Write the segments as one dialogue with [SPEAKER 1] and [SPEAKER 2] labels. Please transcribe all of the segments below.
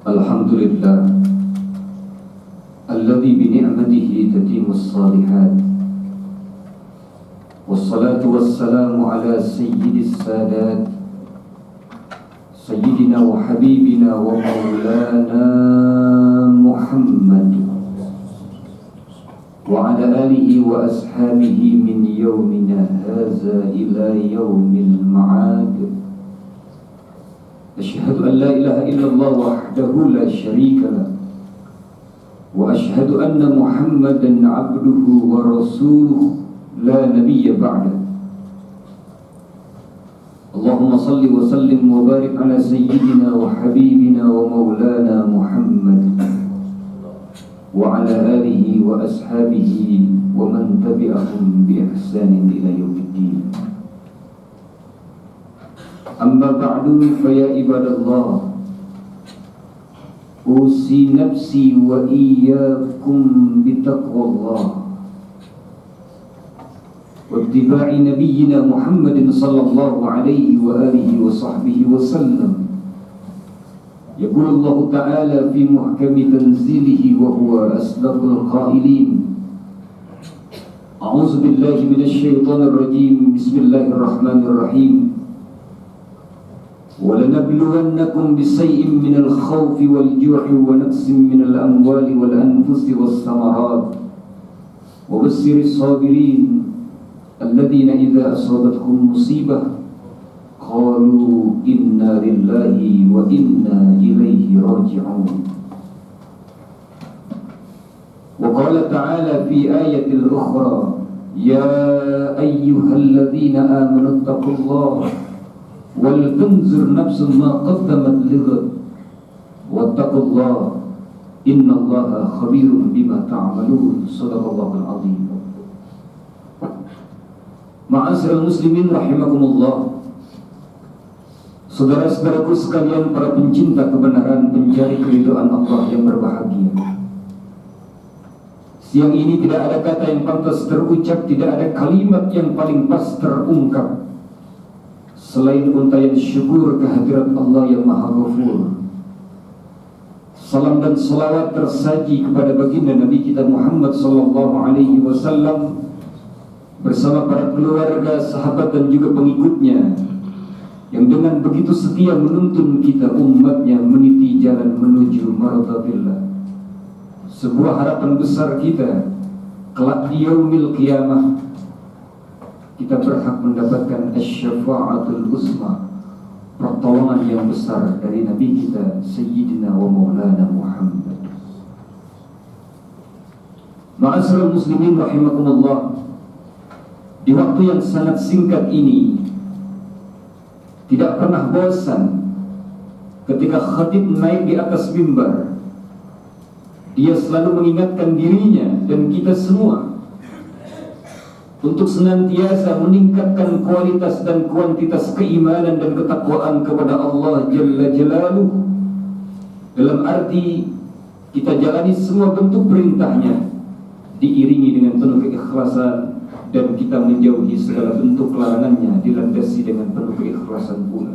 [SPEAKER 1] Alhamdulillah alladzi bi ni'matihi tatimmus shalihat wassalatu wassalamu ala sayyidis sadat sayyidina wa habibina wa maulana Muhammad wa ala alihi wa ashabihi min yawmina hadza ila yawmil ma'ad. Asyhadu an la ilaha illallah wahdahu la syarika lah wa asyhadu anna Muhammadan abduhu wa rasuluhu la nabiyya ba'da. Allahumma salli wa sallim wa barik ala sayyidina wa habibina wa maulana Muhammad wa ala alihi wa ashabihi wa man tabi'ahum bi ihsanin ila yaumiddin. Amma ba'du fa ya ibadallah, usi nafsi wa iyyakum bitaqwallah wa ittiba'i nabiyyina Muhammadin sallallahu alaihi wa alihi wa sahbihi wa sallam. Yaqulu Allah ta'ala fi muhkami tanzilihi wa huwa asdaqul qailin, A'udzu billahi minasyaitonir rajim. Bismillahirrahmanirrahim. وَلَنَبْلُوَنَّكُمْ بِشَيْءٍ مِّنَ الْخَوْفِ وَالْجُوعِ وَنَقْصٍ مِّنَ الْأَمْوَالِ وَالْأَنفُسِ وَالثَّمَرَاتِ وَبَشِّرِ الصَّابِرِينَ الَّذِينَ إِذَا أَصَابَتْهُم مُّصِيبَةٌ قَالُوا إِنَّا لِلَّهِ وَإِنَّا إِلَيْهِ رَاجِعُونَ. وقال تعالى في آية أخرى يا أيها الذين آمنوا اتقوا الله ولتنظر نفس ما قدمت لغد واتقوا الله إن الله خبير بما تعملون. صدق الله العظيم. Ma'asyiral muslimin rahimakumullah. Saudara-saudaraku sekalian, para pencinta kebenaran, pencari keridhaan Allah yang berbahagia. Siang ini tidak ada kata yang pantas terucap, tidak ada kalimat yang paling pas terungkap selain untayan syukur kehadirat Allah yang Maha Ghafur. Salam dan salawat tersaji kepada baginda Nabi kita Muhammad sallallahu alaihi wasallam bersama para keluarga, sahabat dan juga pengikutnya yang dengan begitu setia menuntun kita umatnya meniti jalan menuju maradatillah. Sebuah harapan besar kita kelak di yaumil qiyamah kita berhak mendapatkan asy-syafa'atul uzma, pertolongan yang besar dari Nabi kita Sayyidina wa Maulana Muhammad. Ma'asyiral muslimin rahimakumullah. Di waktu yang sangat singkat ini tidak pernah bosan ketika khatib naik di atas mimbar. Dia selalu mengingatkan dirinya dan kita semua untuk senantiasa meningkatkan kualitas dan kuantitas keimanan dan ketakwaan kepada Allah Jalla Jalaluh. Dalam arti kita jalani semua bentuk perintahnya diiringi dengan penuh keikhlasan, dan kita menjauhi segala bentuk larangannya dilandasi dengan penuh keikhlasan pula.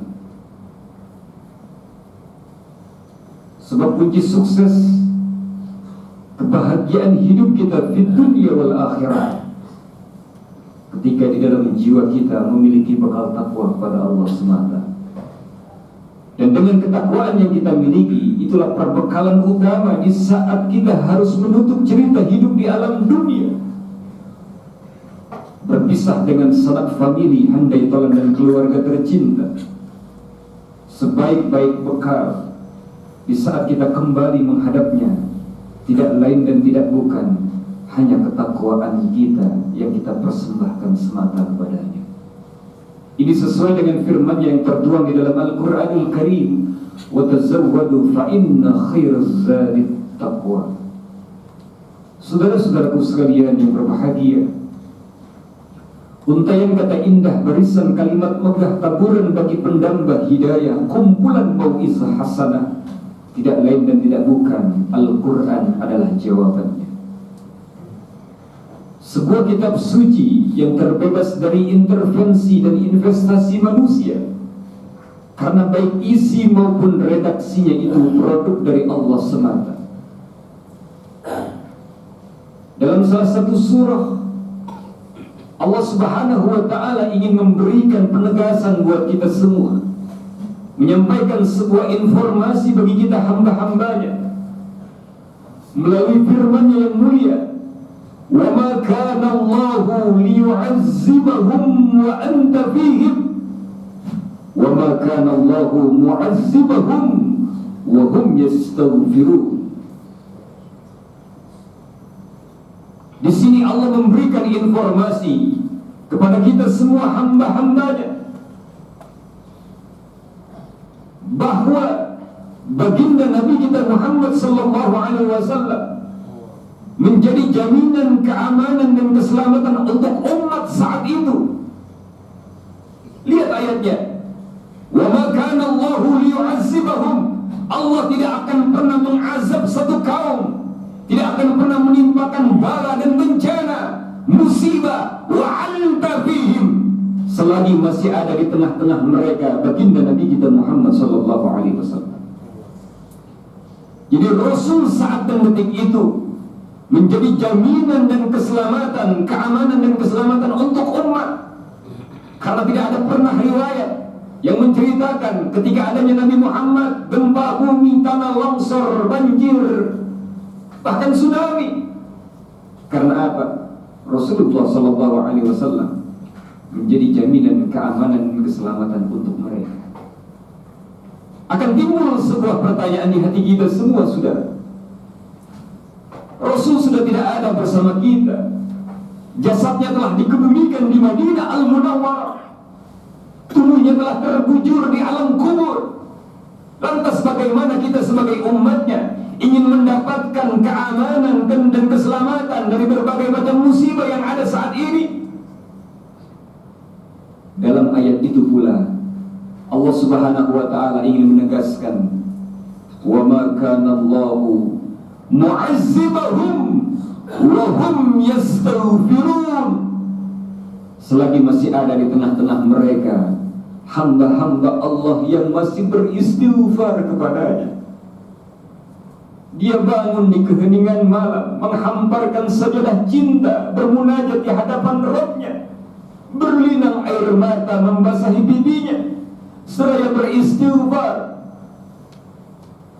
[SPEAKER 1] Sebab kunci sukses kebahagiaan hidup kita di dunia wal akhirah ketika di dalam jiwa kita memiliki bekal takwa kepada Allah semata. Dan dengan ketakwaan yang kita miliki, itulah perbekalan utama di saat kita harus menutup cerita hidup di alam dunia, berpisah dengan sanak famili, handai tolan dan keluarga tercinta. Sebaik-baik bekal di saat kita kembali menghadapnya tidak lain dan tidak bukan hanya ketakwaan kita yang kita persembahkan semata kepadanya. Ini sesuai dengan firman yang tertuang di dalam Al-Quranul Karim, wa tazawwadu fa inna khairaz zadi taqwa. Saudara-saudaraku sekalian yang berbahagia, untayan kata indah, barisan kalimat megah, taburan bagi pendamba hidayah, kumpulan mau'izah hasanah, tidak lain dan tidak bukan Al-Quran adalah jawabannya. Sebuah kitab suci yang terbebas dari intervensi dan investasi manusia, karena baik isi maupun redaksinya itu produk dari Allah semata. Dalam salah satu surah, Allah Subhanahu wa ta'ala ingin memberikan penegasan buat kita semua, menyampaikan sebuah informasi bagi kita hamba-hambanya melalui firman-Nya yang mulia, wa ma kana Allahu liyu'azzibahum wa anta fihim wa ma kana Allahu mu'azzibahum wa hum yastaghfirun. Di sini Allah memberikan informasi kepada kita semua hamba-hambanya bahwa baginda Nabi kita Muhammad sallallahu alaihi wasallam menjadi jaminan keamanan dan keselamatan untuk umat saat itu. Lihat ayatnya, wa ma kana Allahu liyu'azzibahum. Allah tidak akan pernah mengazab satu kaum, tidak akan pernah menimpakan bala dan bencana, musibah, wa anta fihim, selagi masih ada di tengah-tengah mereka baginda Nabi kita Muhammad sallallahu alaihi wasallam. Jadi Rasul saat dan detik itu menjadi jaminan dan keselamatan, keamanan dan keselamatan untuk umat. Karena tidak ada pernah riwayat yang menceritakan ketika adanya Nabi Muhammad, gempa bumi, tanah longsor, banjir, bahkan tsunami. Karena apa? Rasulullah SAW menjadi jaminan keamanan dan keselamatan untuk mereka. Akan timbul sebuah pertanyaan di hati kita semua, saudara. Rasul sudah tidak ada bersama kita. Jasadnya telah dikebumikan di Madinah Al-Munawwarah. Tubuhnya telah terbujur di alam kubur. Lantas bagaimana kita sebagai umatnya ingin mendapatkan keamanan dan keselamatan dari berbagai macam musibah yang ada saat ini? Dalam ayat itu pula Allah Subhanahu wa taala ingin menegaskan, "Wa ma kana Allahu mu'azzibahum wa hum yastaghfirun." Selagi masih ada di tengah-tengah mereka hamba-hamba Allah yang masih beristighfar kepadanya, dia bangun di keheningan malam, menghamparkan sajadah cinta, bermunajat di hadapan Rabb-Nya, berlinang air mata membasahi pipinya, seraya beristighfar,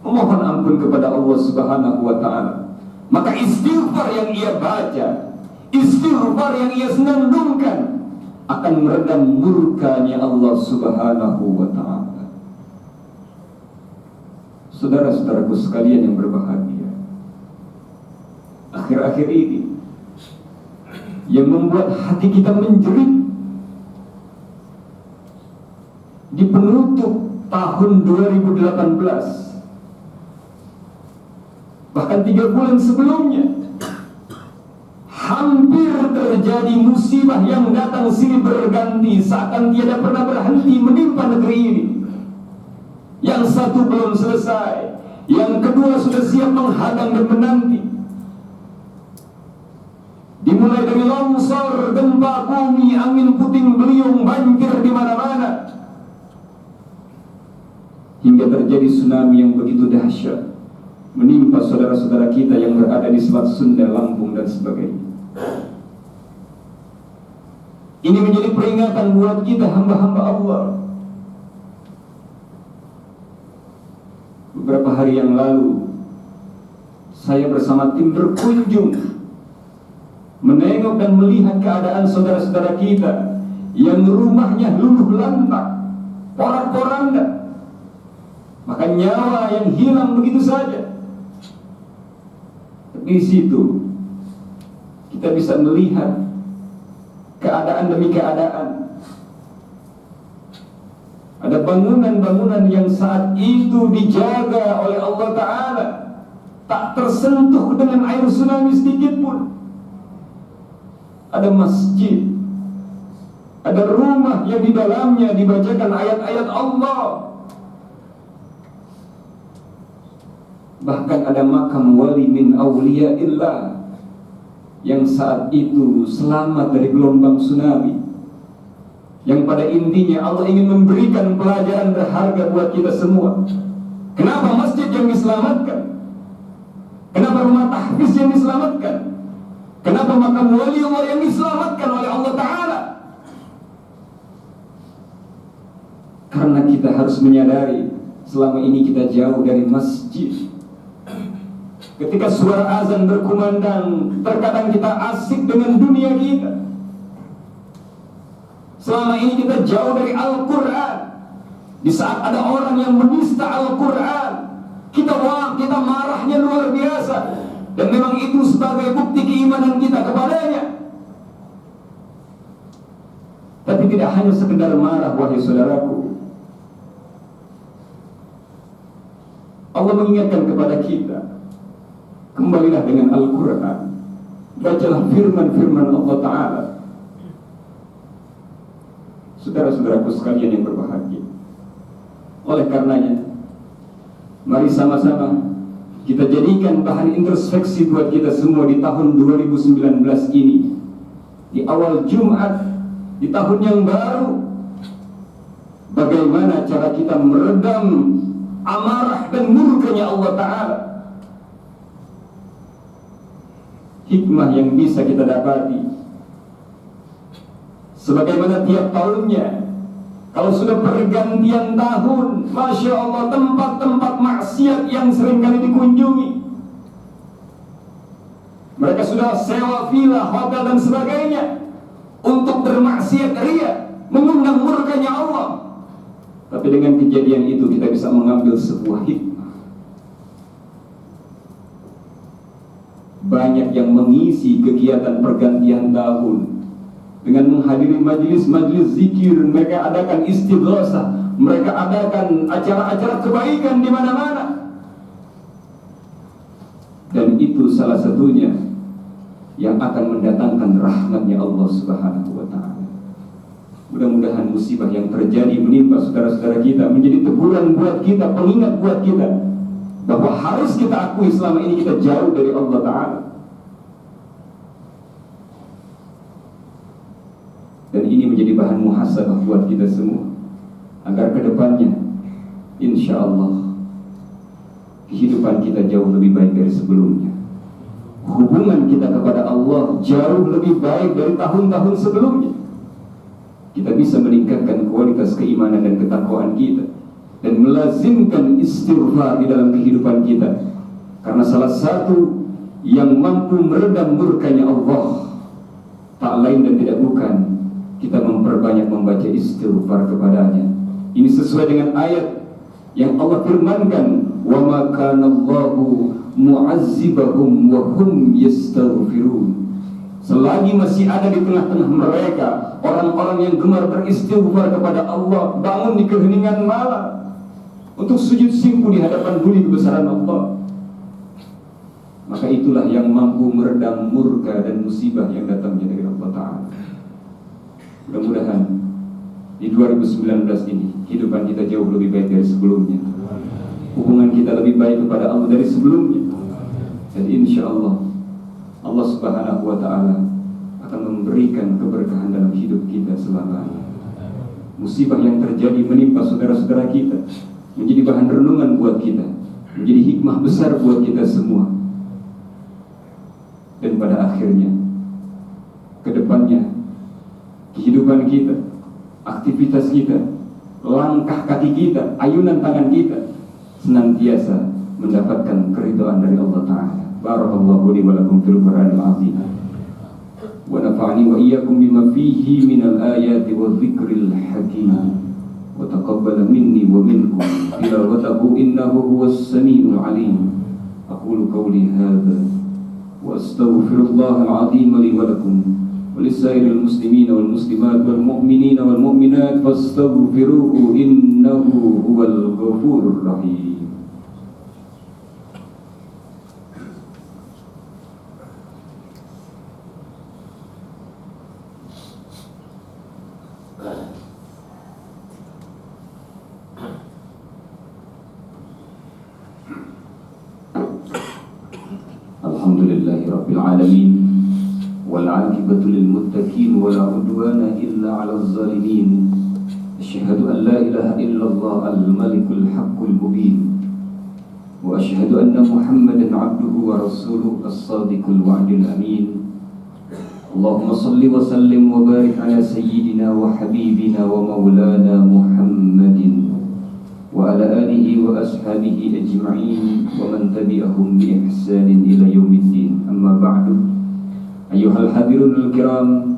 [SPEAKER 1] memohon ampun kepada Allah Subhanahu wa taala. Maka istighfar yang ia baca, istighfar yang ia senandungkan akan meredam murkanya Allah Subhanahu wa taala. Saudara-saudaraku sekalian yang berbahagia, akhir-akhir ini yang membuat hati kita menjerit di penutup tahun 2018, bahkan 3 bulan sebelumnya, hampir terjadi musibah yang datang silih berganti, seakan tiada pernah berhenti menimpa negeri ini. Yang satu belum selesai, yang kedua sudah siap menghadang dan menanti. Dimulai dari longsor, gempa bumi, angin puting beliung, banjir di mana-mana, hingga terjadi tsunami yang begitu dahsyat menimpa saudara-saudara kita yang berada di Selat Sunda, Lampung dan sebagainya. Ini menjadi peringatan buat kita hamba-hamba Allah. Beberapa hari yang lalu saya bersama tim berkunjung menengok dan melihat keadaan saudara-saudara kita yang rumahnya luluh lantak, porak-poranda, maka nyawa yang hilang begitu saja. Tapi di situ kita bisa melihat keadaan demi keadaan. Ada bangunan-bangunan yang saat itu dijaga oleh Allah Ta'ala, tak tersentuh dengan air tsunami sedikit pun. Ada masjid, ada rumah yang di dalamnya dibacakan ayat-ayat Allah. Bahkan ada makam wali min awliyaillah yang saat itu selamat dari gelombang tsunami, yang pada intinya Allah ingin memberikan pelajaran berharga buat kita semua. Kenapa masjid yang diselamatkan? Kenapa rumah tahfiz yang diselamatkan? Kenapa makam wali Allah yang diselamatkan oleh Allah Ta'ala? Karena kita harus menyadari selama ini kita jauh dari masjid. Ketika suara azan berkumandang, terkadang kita asik dengan dunia kita. Selama ini kita jauh dari Al-Quran. Di saat ada orang yang menista Al-Quran, kita marahnya luar biasa. Dan memang itu sebagai bukti keimanan kita kepadanya. Tapi tidak hanya sekedar marah, wahai saudaraku. Allah mengingatkan kepada kita, kembalilah dengan Al-Quran, bacalah firman-firman Allah Ta'ala. Saudara-saudaraku sekalian yang berbahagia, oleh karenanya, mari sama-sama kita jadikan bahan introspeksi buat kita semua di tahun 2019 ini, di awal Jumat, di tahun yang baru. Bagaimana cara kita meredam amarah dan murkanya Allah Ta'ala?
[SPEAKER 2] hikmah yang bisa kita dapati. Sebagaimana tiap tahunnya, kalau sudah pergantian tahun, Masya Allah, tempat-tempat maksiat yang seringkali dikunjungi, mereka sudah sewa villa, hotel dan sebagainya untuk bermaksiat ria, mengundang murkanya Allah. Tapi dengan kejadian itu kita bisa mengambil sebuah hikmah. Banyak yang mengisi kegiatan pergantian tahun dengan menghadiri majelis-majelis zikir, mereka adakan istighosah, mereka adakan acara-acara kebaikan di mana-mana. Dan itu salah satunya yang akan mendatangkan rahmatnya Allah Subhanahu wa ta'ala. Mudah-mudahan musibah yang terjadi menimpa saudara-saudara kita menjadi teguran buat kita, pengingat buat kita bahwa harus kita akui selama ini kita jauh dari Allah Ta'ala. Dan ini menjadi bahan muhasabah buat kita semua, agar kedepannya insya Allah kehidupan kita jauh lebih baik dari sebelumnya. Hubungan kita kepada Allah jauh lebih baik dari tahun-tahun sebelumnya. Kita bisa meningkatkan kualitas keimanan dan ketakwaan kita, dan melazimkan istighfar di dalam kehidupan kita. Karena salah satu yang mampu meredam murkanya Allah tak lain dan tidak bukan kita memperbanyak membaca istighfar kepadanya. Ini sesuai dengan ayat yang Allah firmankan, wa ma kana Allahu mu'azzibahum wa hum yastaghfirun. Selagi masih ada di tengah-tengah mereka orang-orang yang gemar beristighfar kepada Allah, bangun di keheningan malam untuk sujud singgu di hadapan budi kebesaran Allah, maka itulah yang mampu meredam murka dan musibah yang datangnya dari Allah Ta'ala. Mudah-mudahan di 2019 ini kehidupan kita jauh lebih baik dari sebelumnya, hubungan kita lebih baik kepada Allah dari sebelumnya, dan insya Allah Allah Subhanahu wa ta'ala akan memberikan keberkahan dalam hidup kita selamanya. Musibah yang terjadi menimpa saudara-saudara kita menjadi bahan renungan buat kita, menjadi hikmah besar buat kita semua. Dan pada akhirnya kedepannya kehidupan kita, aktivitas kita, langkah kaki kita, ayunan tangan kita senantiasa mendapatkan keridhaan dari Allah Ta'ala. Barakallahu li wa lakum fil Qur'anil azim, wa nafa'ani wa iyyakum bima fihi minal ayati wa dzikril hakim, wa taqabbala minni wa minkum tilawatahu innahu huwas samiul alim. Aqulu qawli hadza wa astaghfirullahal azim li wa lakum wa lisairil muslimina wal muslimat wal mu'minina wal mu'minat fastaghfiruhu innahu huwal ghafurur rahim. Alhamdulillahi Rabbil Alamin, wal aqibatu lil muttaqin, wa la udwana illa 'alal zalimin. Asyhadu an la ilaha illallah al-malikul haqqul mubin, wa asyhadu anna Muhammadan 'abduhu wa rasuluhu as-sadiqul wa'dil amin. Allahumma salli wa sallim wa barik ala sayyidina wa habibina wa maulana Muhammadin wa ala alihi wa ashabihi ajma'in wa man tabi'ahum bi ihsanin ila yaumiddin. Amma ba'du. Ayyuhal hadirun al-kiram,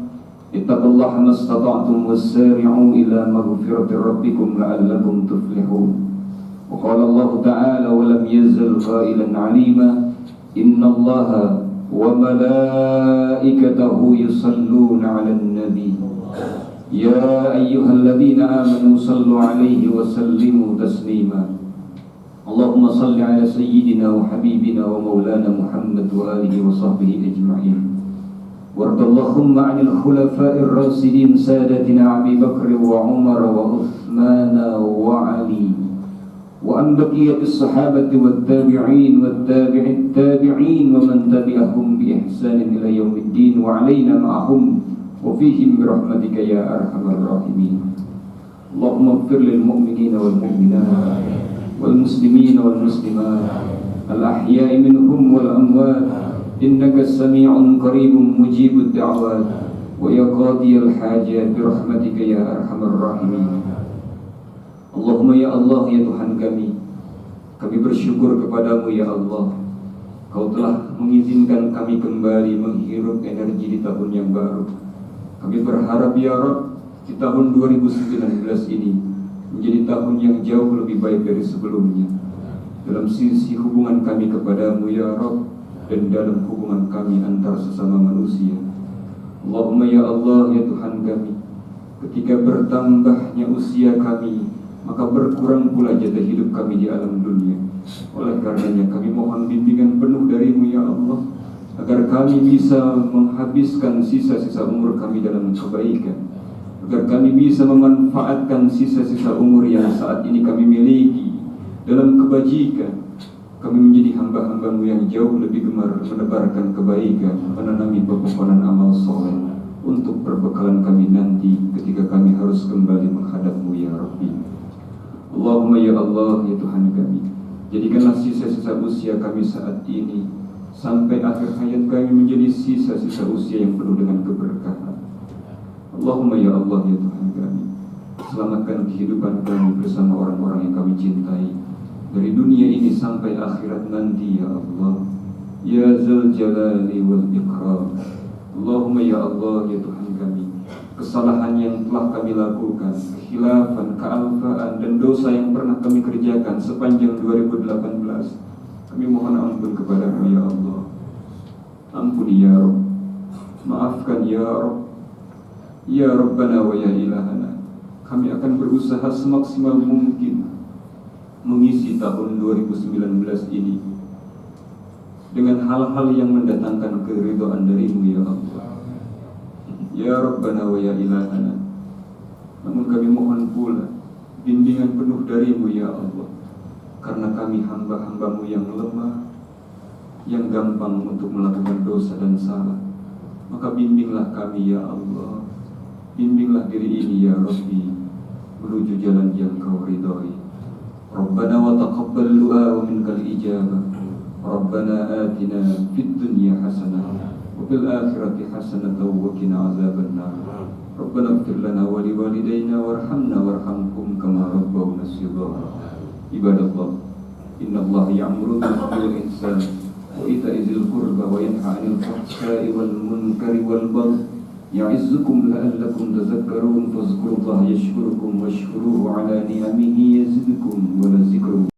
[SPEAKER 2] ittaqullaha mastata'tum wassari'u ila maghfirati rabbikum la'allakum tuflihun. Wa qala Allah ta'ala wa lam yazal qailan 'alima innallaha wa malaikatahu yusalluna 'alan nabi ya ayyuhalladzina amanu sallu 'alaihi wa sallimu taslima. Allahumma salli 'ala sayyidina wa habibina wa maulana Muhammad wa alihi wa sahbihi ajma'in. Wardallahumma 'anil khulafa'ir rasyidin sadatina Abi Bakr wa Umar wa Uthman wa Ali wa an baqiyatis sahabati wat tabi'in wat tabi'it tabi'in wa man tabi'ahum bi ihsanin ila yaumiddin wa 'alaina ma'ahum wa fihim bi rahmatika ya arhamar rahimin. Allahumma ighfir lil mu'minina wal mu'minat wal muslimina wal muslimat al ahya'i minhum wal amwat
[SPEAKER 1] إنك سميع قريب مجيب الدعوات ويا قاضي الحاجات برحمتك يا أرحم الراحمين. Allahumma ya Allah ya Tuhan kami bersyukur kepadamu ya Allah. Kau telah mengizinkan kami kembali menghirup energi di tahun yang baru. Kami berharap ya Rabb, di tahun 2019 ini menjadi tahun yang jauh lebih baik dari sebelumnya, dalam sisi hubungan kami kepadamu ya Rabb, dan dalam hubungan kami antar sesama manusia. Allahumma ya Allah ya Tuhan kami, ketika bertambahnya usia kami, maka berkurang pula jatah hidup kami di alam dunia. Oleh karenanya kami mohon bimbingan penuh darimu ya Allah, agar kami bisa menghabiskan sisa-sisa umur kami dalam kebaikan, agar kami bisa memanfaatkan sisa-sisa umur yang saat ini kami miliki dalam kebajikan. Kami menjadi hamba-hambamu yang jauh lebih gemar menebarkan kebaikan, menanami pepohonan amal soleh untuk perbekalan kami nanti ketika kami harus kembali menghadapmu ya Rabbi. Allahumma ya Allah ya Tuhan kami, jadikanlah sisa-sisa usia kami saat ini sampai akhir hayat kami menjadi sisa-sisa usia yang penuh dengan keberkahan. Allahumma ya Allah ya Tuhan kami, selamatkan kehidupan kami bersama orang-orang yang kami cintai dari dunia ini sampai akhirat nanti ya Allah, ya Zal Jalali wal Ikram. Allahumma ya Allah ya Tuhan kami, kesalahan yang telah kami lakukan, kekhilafan, kealfaan, dan dosa yang pernah kami kerjakan sepanjang 2018, kami mohon ampun kepadamu ya Allah. Ampuni ya Rabb, maafkan ya Rabb, ya Rabbana wa ya Ilahana. Kami akan berusaha semaksimal mungkin mengisi tahun 2019 ini dengan hal-hal yang mendatangkan keridhaan darimu ya Allah, ya Rabbana wa ya Ilahana. Namun kami mohon pula bimbingan penuh darimu ya Allah, karena kami hamba-hambamu yang lemah, yang gampang untuk melakukan dosa dan salah. Maka bimbinglah kami ya Allah, bimbinglah diri ini ya Rabbi menuju jalan yang kau ridhai. Rabbana wa taqabbal du'a wa minkal ijabah. Rabbana atina fid dunya hasanah wa fil akhirati hasanah wa qina azabannar. Rabbana ighfir lana wa liwalidayna warhamna warhamhum kama rabbawna shighara. Ibadallah, innallaha ya'muru bil 'adli wal ihsan wa ita'i dzil qurba wa yanha 'anil fahsya'i wal munkari wal baghi ya'izzukum la'allakum tadhakkarun. Fadhkurullaha yashkurukum washkuruhu 'ala ni'amihi yazidkum wa la dzikru